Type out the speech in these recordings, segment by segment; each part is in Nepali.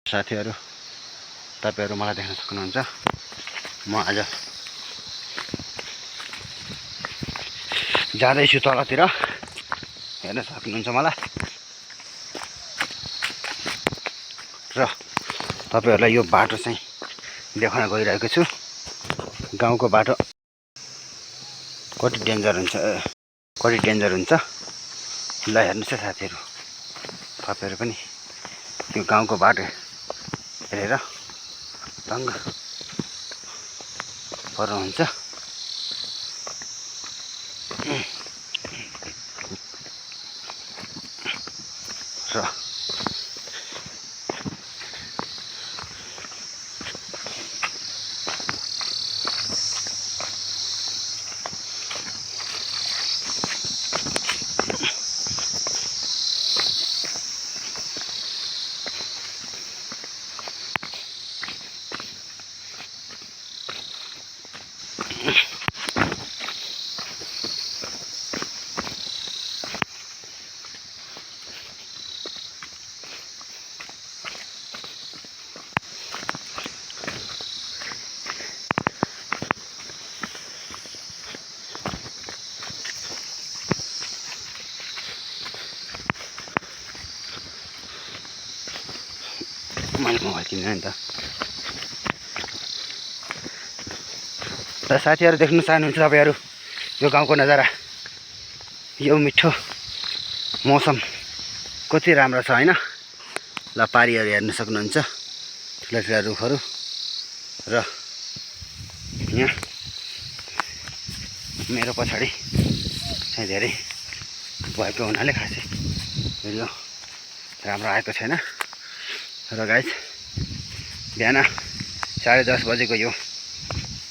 साथीहरू तपाईहरु मलाई देख्न सक्नुहुन्छ म आज जाँदैछु तलतिर हेर्न सक्नुहुन्छ मलाई र तपाईहरुलाई यो बाटो चाहिँ देखाउन गइरहेको छु गाउँको बाटो कति डेन्जर हुन्छ ल हेर्नुस् है साथीहरु तपाईहरु पनि यो गाउँको बाटो हेरेर दङ्ग पर्नुहुन्छ र मैले मोबाइल किनेँ नि त र साथीहरु देख्न चाहनुहुन्छ तपाईहरु यो गाउँको नजारा यो मिठो मौसम कति राम्रो छ हैन ल पारीहरु हेर्न सक्नुहुन्छ ठुला रुखहरु र यहाँ मेरो पछाडी चाहिँ धेरै भएको हुनाले खासै भिडियो राम्रो आएको छैन र गाइस बिहान 10:30 बजेको यो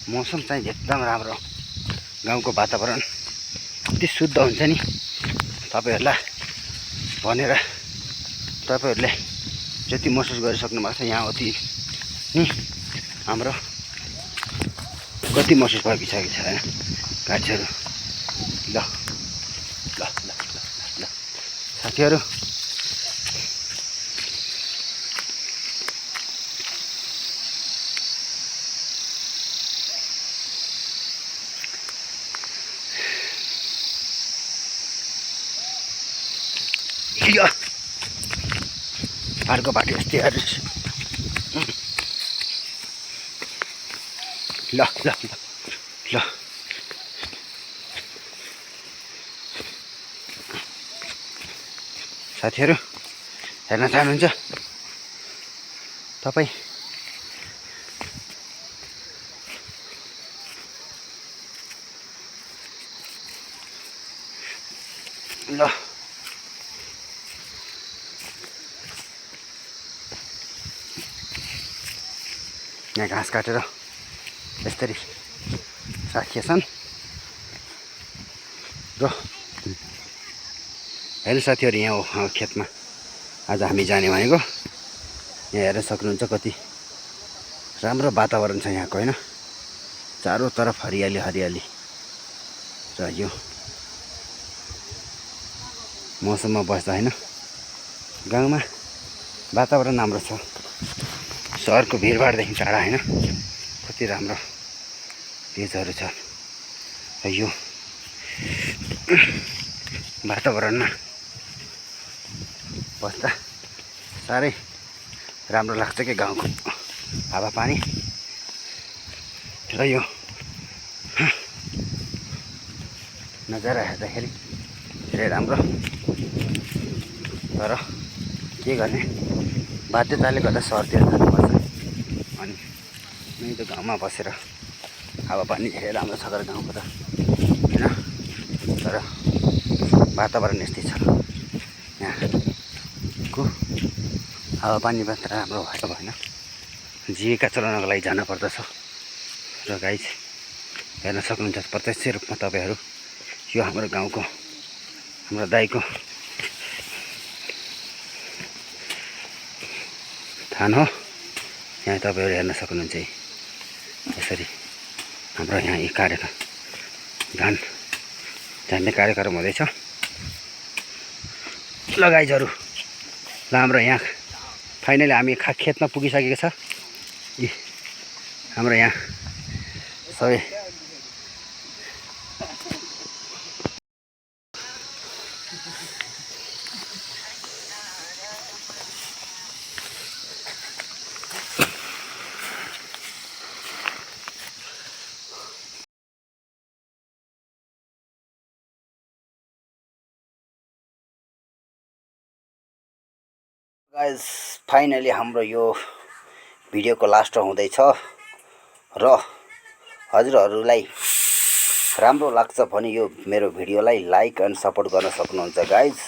मौसम चाहिँ एकदम राम्रो गाउँको वातावरण यति शुद्ध हुन्छ नि तपाईहरुलाई भनेर तपाईहरुले जति महसुस गरिसक्नु भएको छ यहाँ अति नि हाम्रो कति महसुस भइसकेको छ हैन गाछहरु ल ल ल ल साथीहरु अर्को बाटो यस्तै ल ल ल ल साथीहरु हेर्न चाहनुहुन्छ तपाई ल यहाँ घाँस काटेर यसरी राखिएछन् र हेर्नु साथीहरु यहाँ हो खेतमा आज हामी जाने भनेको यहाँ हेर्न सक्नुहुन्छ कति राम्रो वातावरण छ यहाँको हैन चारैतर्फ हरियाली हरियाली र यो मौसममा बस्दा हैन गाउँमा वातावरण राम्रो छ शहरको भिडभाडदेखि टाढा हैन कति राम्रो पेजहरु छ र यो वातावरणमा बस्दा साह्रै राम्रो लाग्छ के गाउँको हावापानी र यो नजारा हेर्दाखेरि धेरै राम्रो तर के गर्ने बाध्यताले गर्दा सहरतिर जानुपर्छ अनि नै त गाउँमा बसेर हावापानी धेरै राम्रो छ गाउँको त हैन तर वातावरण यस्तै छ यहाँको हावापानी मात्र राम्रो भएको भएन जीविका चलाउनको लागि जान पर्दछ र गाइस हेर्न सक्नुहुन्छ प्रत्यक्ष रूपमा तपाईहरु यो हाम्रो गाउँको हाम्रो दाइको थान हो यहाँ तपाईहरु हेर्न सक्नुहुन्छ यसरी हाम्रो यहाँ यी कार्यक्रम धान झार्ने कार्यक्रम हुँदैछ ल गाइजहरु ल हाम्रो यहाँ फाइनली हामी खेतमा पुगिसकेको छ। यी हाम्रो यहाँ सबै गाइस फाइनली हाम्रो यो भिडियोको लास्ट हुँदैछ र हजुरहरूलाई राम्रो लाग्छ भने यो मेरो भिडियोलाई लाइक एन्ड सपोर्ट गर्न सक्नुहुन्छ गाइस।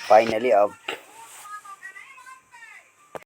फाइनली अब